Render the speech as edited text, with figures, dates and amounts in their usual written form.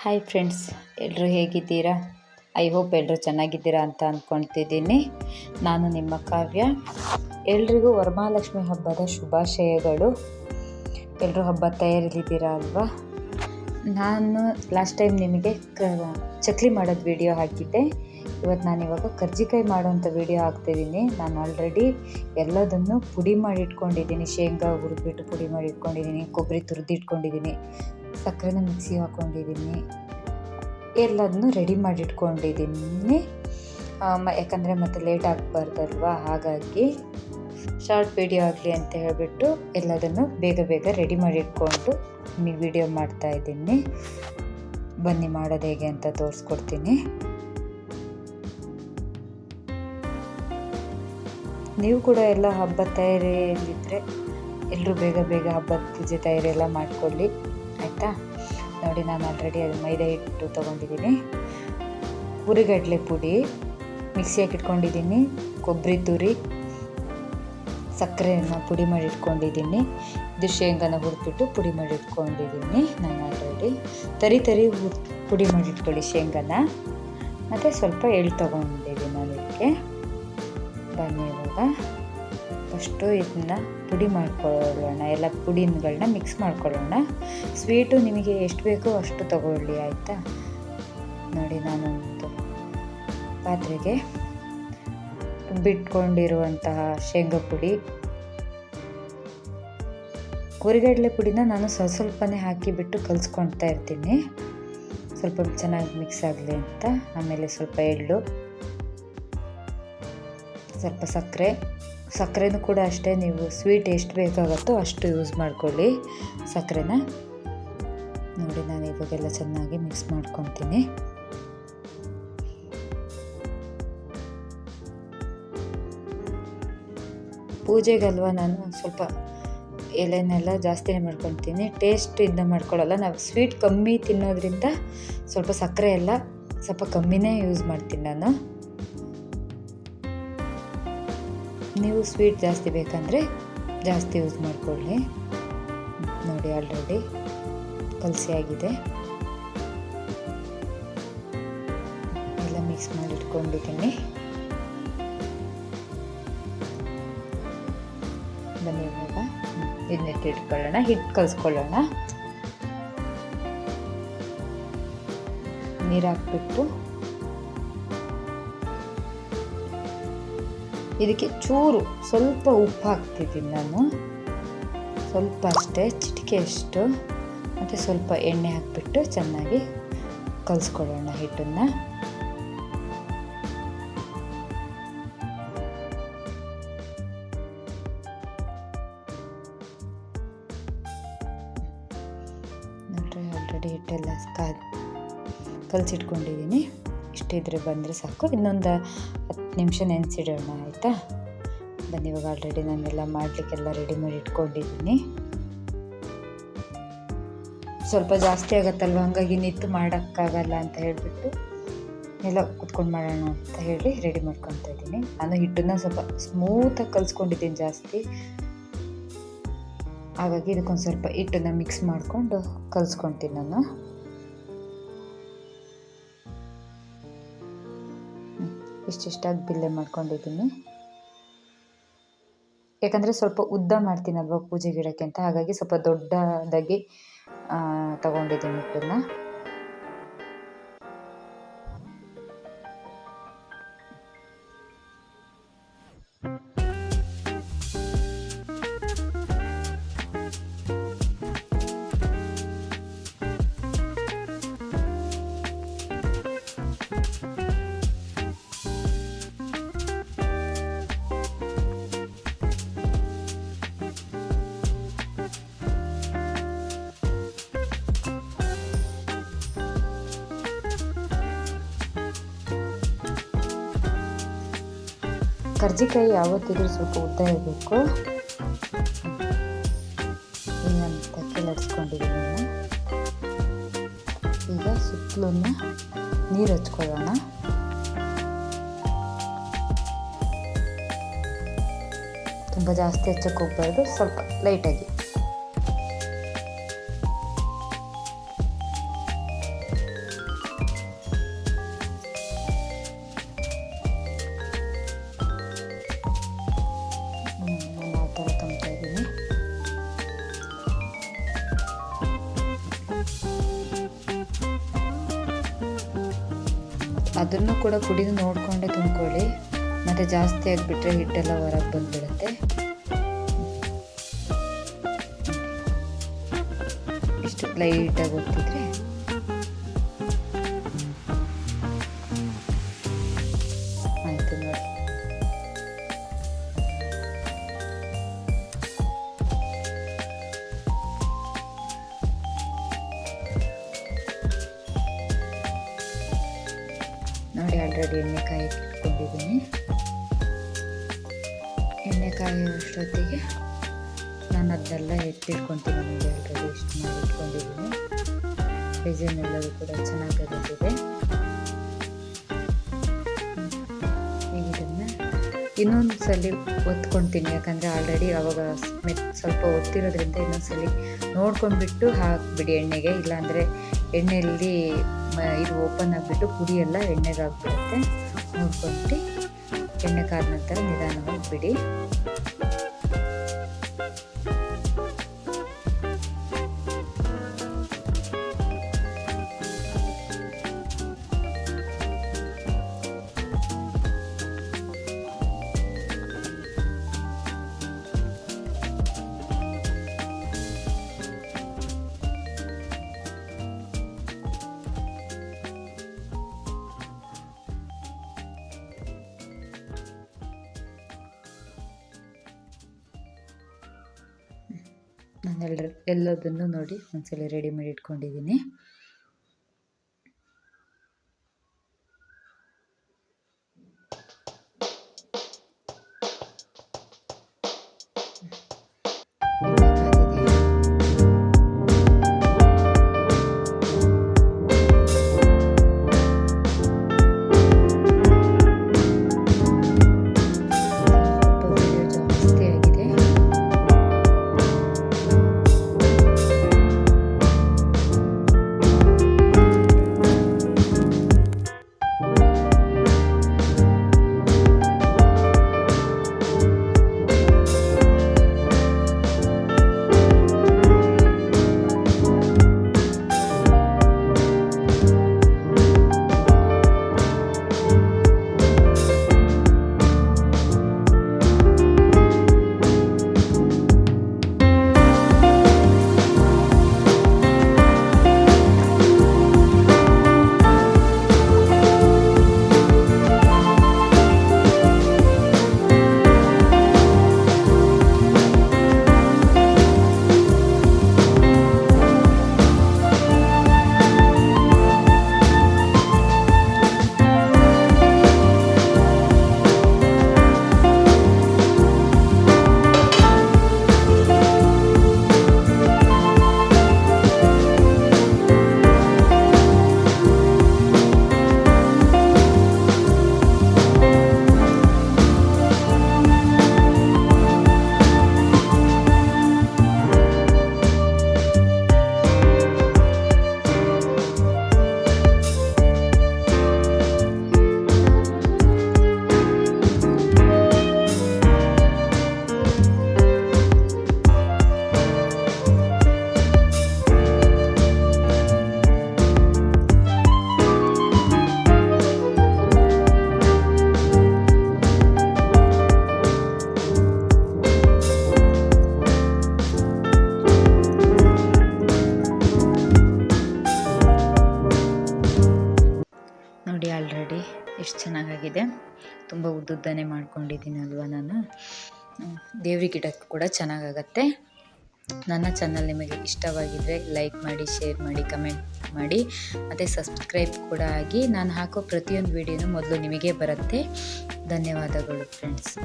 Hi friends, ಎಲ್ಲರೂ ಹೇಗಿದ್ದೀರಾ? I hope ಎಲ್ಲರೂ ಚೆನ್ನಾಗಿದ್ದೀರಾ ಅಂತ ಅಂದ್ಕೊಳ್ತಿದ್ದೀನಿ. ನಾನು ನಿಮ್ಮ ಕಾವ್ಯ. ಎಲ್ರಿಗೂ ವರಮಹಾಲಕ್ಷ್ಮಿ ಹಬ್ಬದ ಶುಭಾಶಯಗಳು. ಎಲ್ಲರೂ ಹಬ್ಬ ತಯಾರಿಲಿದ್ದೀರಾ ಅಲ್ವಾ? ನಾನು ಲಾಸ್ಟ್ ಟೈಮ್ ನಿಮಗೆ ಚಕ್ಲಿ ಮಾಡೋದು ವಿಡಿಯೋ ಹಾಕಿದ್ದೆ. ನಾನಿವಾಗ ಕರ್ಜಿಕಾಯಿ ಮಾಡೋಂಥ ವಿಡಿಯೋ ಹಾಕ್ತಿದ್ದೀನಿ. ನಾನು ಆಲ್ರೆಡಿ ಎಲ್ಲದನ್ನು ಪುಡಿ ಮಾಡಿ ಇಟ್ಕೊಂಡಿದ್ದೀನಿ. ಶೇಂಗಾ ಹುರಿದ್ಬಿಟ್ಟು ಪುಡಿ ಮಾಡಿ ಇಟ್ಕೊಂಡಿದ್ದೀನಿ, ಕೊಬ್ಬರಿ ತುರಿದಿಟ್ಕೊಂಡಿದ್ದೀನಿ, ಸಕ್ಕರೆನ ಮಿಕ್ಸಿಗೆ ಹಾಕ್ಕೊಂಡಿದ್ದೀನಿ, ಎಲ್ಲದನ್ನು ರೆಡಿ ಮಾಡಿ ಇಟ್ಕೊಂಡಿದ್ದೀನಿ. ಯಾಕಂದರೆ ಮತ್ತೆ ಲೇಟ್ ಆಗಬಾರ್ದಲ್ವಾ, ಹಾಗಾಗಿ ಶಾರ್ಟ್ ವಿಡಿಯೋ ಆಗಲಿ ಅಂತ ಹೇಳಿಬಿಟ್ಟು ಎಲ್ಲದನ್ನು ಬೇಗ ರೆಡಿ ಮಾಡಿ ಇಟ್ಕೊಂಡು ನಿಮಗೆ ವಿಡಿಯೋ ಮಾಡ್ತಾಯಿದ್ದೀನಿ. ಬನ್ನಿ ಮಾಡೋದು ಹೇಗೆ ಅಂತ ತೋರಿಸ್ಕೊಡ್ತೀನಿ. ನೀವು ಕೂಡ ಎಲ್ಲ ಹಬ್ಬದ ತಯಾರಿಯಲ್ಲಿದ್ದರೆ ಎಲ್ಲರೂ ಬೇಗ ಹಬ್ಬದ ಪೂಜೆ ತಯಾರಿ ಎಲ್ಲ ಮಾಡ್ಕೊಳ್ಳಿ, ಆಯಿತಾ? ನೋಡಿ, ನಾನು ಆಲ್ರೆಡಿ ಅದು ಮೈದಾ ಹಿಟ್ಟು ತೊಗೊಂಡಿದ್ದೀನಿ, ಹುರಿಗಡಲೆ ಪುಡಿ ಮಿಕ್ಸಿ ಹಾಕಿಟ್ಕೊಂಡಿದ್ದೀನಿ, ಕೊಬ್ಬರಿ ತುರಿ, ಸಕ್ಕರೆಯನ್ನು ಪುಡಿ ಮಾಡಿ ಇಟ್ಕೊಂಡಿದ್ದೀನಿ, ಇದು ಶೇಂಗಾನ ಹುರಿದ್ಬಿಟ್ಟು ಪುಡಿ ಮಾಡಿ ಇಟ್ಕೊಂಡಿದ್ದೀನಿ. ನಾನು ಆಲ್ರೆಡಿ ತರಿ ಪುಡಿ ಮಾಡಿ ಇಟ್ಕೊಳ್ಳಿ ಶೇಂಗಾನ, ಮತ್ತು ಸ್ವಲ್ಪ ಎಳ್ಳು ತೊಗೊಂಡಿದ್ದೀನಿ ನಾನು ಇದಕ್ಕೆ. ಬನ್ನಿ ಇವಾಗ ಫಸ್ಟು ಇದನ್ನ ಪುಡಿ ಮಾಡ್ಕೊಳ್ಳೋಣ, ಎಲ್ಲ ಪುಡಿಗಳನ್ನ ಮಿಕ್ಸ್ ಮಾಡ್ಕೊಳ್ಳೋಣ. ಸ್ವೀಟು ನಿಮಗೆ ಎಷ್ಟು ಬೇಕೋ ಅಷ್ಟು ತಗೊಳ್ಳಿ, ಆಯಿತಾ? ನೋಡಿ, ನಾನೊಂದು ಪಾತ್ರೆಗೆ ಬಿಟ್ಕೊಂಡಿರುವಂತಹ ಶೇಂಗಾ ಪುಡಿ, ಹುರಿಗಡಲೆ ಪುಡಿನ ನಾನು ಸ್ವಲ್ಪನೇ ಹಾಕಿಬಿಟ್ಟು ಕಲಿಸ್ಕೊಳ್ತಾ ಇರ್ತೀನಿ, ಸ್ವಲ್ಪ ಚೆನ್ನಾಗಿ ಮಿಕ್ಸ್ ಆಗಲಿ ಅಂತ. ಆಮೇಲೆ ಸ್ವಲ್ಪ ಎಳ್ಳು, ಸ್ವಲ್ಪ ಸಕ್ಕರೆನೂ ಕೂಡ ಅಷ್ಟೇ, ನೀವು ಸ್ವೀಟ್ ಎಷ್ಟು ಬೇಕಾಗುತ್ತೋ ಅಷ್ಟು ಯೂಸ್ ಮಾಡ್ಕೊಳ್ಳಿ ಸಕ್ಕರೆನ. ನೋಡಿ, ನಾನು ಇವಾಗೆಲ್ಲ ಚೆನ್ನಾಗಿ ಮಿಕ್ಸ್ ಮಾಡ್ಕೊತೀನಿ. ಪೂಜೆಗಲ್ವ ನಾನು ಸ್ವಲ್ಪ ಎಲೆನೆಲ್ಲ ಜಾಸ್ತಿನೇ ಮಾಡ್ಕೊತೀನಿ, ಟೇಸ್ಟಿಂದ ಮಾಡ್ಕೊಳ್ಳಲ್ಲ. ನಾವು ಸ್ವೀಟ್ ಕಮ್ಮಿ ತಿನ್ನೋದ್ರಿಂದ ಸ್ವಲ್ಪ ಸಕ್ಕರೆ ಎಲ್ಲ ಸ್ವಲ್ಪ ಕಮ್ಮಿನೇ ಯೂಸ್ ಮಾಡ್ತೀನಿ ನಾನು. ನೀವು ಸ್ವೀಟ್ ಜಾಸ್ತಿ ಬೇಕಂದರೆ ಜಾಸ್ತಿ ಯೂಸ್ ಮಾಡ್ಕೊಳ್ಳಿ. ನೋಡಿ, ಆಲ್ರೆಡಿ ಕಲಸಿ ಆಗಿದೆ, ಎಲ್ಲ ಮಿಕ್ಸ್ ಮಾಡಿ ಇಟ್ಕೊಂಡಿದ್ದೀನಿ. ಬನ್ನಿ ಇವಾಗ ಇದನ್ನ ಇಟ್ಕೊಳ್ಳೋಣ, ಹಿಟ್ಟು ಕಲಿಸ್ಕೊಳ್ಳೋಣ. ನೀರು ಹಾಕ್ಬಿಟ್ಟು ಇದಕ್ಕೆ ಸ್ವಲ್ಪ ಉಪ್ಪು ಹಾಕ್ತಿದ್ದೀನಿ ನಾನು, ಸ್ವಲ್ಪ ಅಷ್ಟೇ, ಚಿಟಿಕೆ ಅಷ್ಟು, ಮತ್ತು ಸ್ವಲ್ಪ ಎಣ್ಣೆ ಹಾಕಿಬಿಟ್ಟು ಚೆನ್ನಾಗಿ ಕಲಿಸ್ಕೊಳ್ಳೋಣ ಹಿಟ್ಟನ್ನು. ನೋಡ್ರಿ, ಆಲ್ರೆಡಿ ಹಿಟ್ಟೆಲ್ಲ ಕಲಸಿಟ್ಕೊಂಡಿದ್ದೀನಿ. ಇಷ್ಟಿದ್ರೆ ಬಂದರೆ ಸಾಕು. ಇನ್ನೊಂದು 10 ನಿಮಿಷ ನೆನೆಸಿಡೋಣ, ಆಯಿತಾ? ಬನ್ನಿ, ಇವಾಗ ಆಲ್ರೆಡಿ ನಾನೆಲ್ಲ ಮಾಡಲಿಕ್ಕೆಲ್ಲ ರೆಡಿ ಮಾಡಿ ಇಟ್ಕೊಂಡಿದ್ದೀನಿ. ಸ್ವಲ್ಪ ಜಾಸ್ತಿ ಆಗುತ್ತಲ್ವ, ಹಾಗಾಗಿ ನಿಂತು ಮಾಡೋಕ್ಕಾಗಲ್ಲ ಅಂತ ಹೇಳಿಬಿಟ್ಟು ಎಲ್ಲ ಕುತ್ಕೊಂಡು ಮಾಡೋಣ ಅಂತ ಹೇಳಿ ರೆಡಿ ಮಾಡ್ಕೊತಾ ಇದ್ದೀನಿ. ನಾನು ಹಿಟ್ಟನ್ನು ಸ್ವಲ್ಪ ಸ್ಮೂತಾಗಿ ಕಲಿಸ್ಕೊಂಡಿದ್ದೀನಿ ಜಾಸ್ತಿ, ಹಾಗಾಗಿ ಇದಕ್ಕೊಂದು ಸ್ವಲ್ಪ ಹಿಟ್ಟನ್ನು ಮಿಕ್ಸ್ ಮಾಡಿಕೊಂಡು ಕಲಿಸ್ಕೊತೀನಿ ನಾನು. ಇಷ್ಟಿಷ್ಟಾಗಿ ಬಿಲ್ಲೆ ಮಾಡ್ಕೊಂಡಿದ್ದೀನಿ, ಯಾಕಂದರೆ ಸ್ವಲ್ಪ ಉದ್ದ ಮಾಡ್ತೀನಲ್ವ ಪೂಜೆ ಗಿಡಕ್ಕೆ ಅಂತ, ಹಾಗಾಗಿ ಸ್ವಲ್ಪ ದೊಡ್ಡದಾಗಿ ತಗೊಂಡಿದ್ದೀನಿ ಹಿಟ್ಟನ್ನು. ಕರ್ಜಿಕಾಯಿ ಯಾವತ್ತಿದ್ರೂ ಸ್ವಲ್ಪ ಉದ್ದ ಇರಬೇಕು. ಏನಂತ ಕೆಳಡ್ಸ್ಕೊಂಡಿದ್ದೀನಿ ನಾನು. ಈಗ ಸುತ್ತಲೂ ನೀರು ಹಚ್ಕೊಳ್ಳೋಣ. ತುಂಬ ಜಾಸ್ತಿ ಹಚ್ಚಕ್ಕೆ ಹೋಗ್ಬಾರ್ದು, ಸ್ವಲ್ಪ ಲೈಟಾಗಿ. ಅದನ್ನು ಕೂಡ ಪುಡಿನ ನೋಡಿಕೊಂಡೆ ತುಂಬ್ಕೊಳ್ಳಿ, ಮತ್ತು ಜಾಸ್ತಿ ಆಗಿಬಿಟ್ರೆ ಹಿಟ್ಟೆಲ್ಲ ಹೊರಗೆ ಬಂದುಬಿಡುತ್ತೆ. ಇಷ್ಟು ಲೈಟಾಗಿ ಒತ್ತಿದ್ರೆ ಆಯಿತು ನೋಡಿ. ನೋಡಿ ಆಲ್ರೆಡಿ ಎಣ್ಣೆ ಕಾಯಕ್ಕೆ ಇಟ್ಕೊಂಡಿದ್ದೀನಿ. ಎಣ್ಣೆ ಕಾಯೋಷ್ಟೊತ್ತಿಗೆ ನಾನು ಅದನ್ನೆಲ್ಲ ಎತ್ತಿಟ್ಕೊತೀನಿ. ನೋಡಿ ಆಲ್ರೆಡಿ ಇಷ್ಟು ಮಾಡಿ ಇಟ್ಕೊಂಡಿದ್ದೀನಿ. ಡಿಸೈನ್ ಎಲ್ಲವೂ ಕೂಡ ಚೆನ್ನಾಗಿ ಬಂದಿದೆ. ಈಗ ಇದನ್ನು ಇನ್ನೊಂದು ಸಲ ಒತ್ಕೊತೀನಿ, ಯಾಕಂದರೆ ಆಲ್ರೆಡಿ ಅವಾಗ ಸ್ವಲ್ಪ ಒತ್ತಿರೋದ್ರಿಂದ ಇನ್ನೊಂದು ಸಲ ನೋಡ್ಕೊಂಡ್ಬಿಟ್ಟು ಹಾಕಿಬಿಡಿ ಎಣ್ಣೆಗೆ. ಇಲ್ಲಾಂದರೆ ಎಣ್ಣೆಯಲ್ಲಿ ಇದು ಓಪನ್ ಆಗಿಬಿಟ್ಟು ಪುಡಿ ಎಲ್ಲ ಎಣ್ಣೆಗೆ ಆಗಿಬಿಡುತ್ತೆ. ನೋಡ್ಕೊಂಡು ಎಣ್ಣೆ ಕಾದ ನಂತರ ನಿಧಾನವಾಗಿ ಬಿಡಿ. ನಾನು ಎಲ್ಲದನ್ನು ನೋಡಿ ಒಂದ್ಸಲ ರೆಡಿ ಮಾಡಿ ಇಟ್ಕೊಂಡಿದ್ದೀನಿ. ನೋಡಿ ಆಲ್ರೆಡಿ ಎಷ್ಟು ಚೆನ್ನಾಗಾಗಿದೆ. ತುಂಬ ಉದ್ದುದ್ದನೆ ಮಾಡ್ಕೊಂಡಿದ್ದೀನಿ ಅಲ್ವಾ ನಾನು. ದೇವ್ರಿಗೆ ಇಡೋಕ್ಕೆ ಕೂಡ ಚೆನ್ನಾಗಾಗತ್ತೆ. ನನ್ನ ಚಾನಲ್ ನಿಮಗೆ ಇಷ್ಟವಾಗಿದ್ದರೆ ಲೈಕ್ ಮಾಡಿ, ಶೇರ್ ಮಾಡಿ, ಕಮೆಂಟ್ ಮಾಡಿ, ಮತ್ತು ಸಬ್ಸ್ಕ್ರೈಬ್ ಕೂಡ ಆಗಿ. ನಾನು ಹಾಕೋ ಪ್ರತಿಯೊಂದು ವಿಡಿಯೋನು ಮೊದಲು ನಿಮಗೆ ಬರುತ್ತೆ. ಧನ್ಯವಾದಗಳು ಫ್ರೆಂಡ್ಸ್.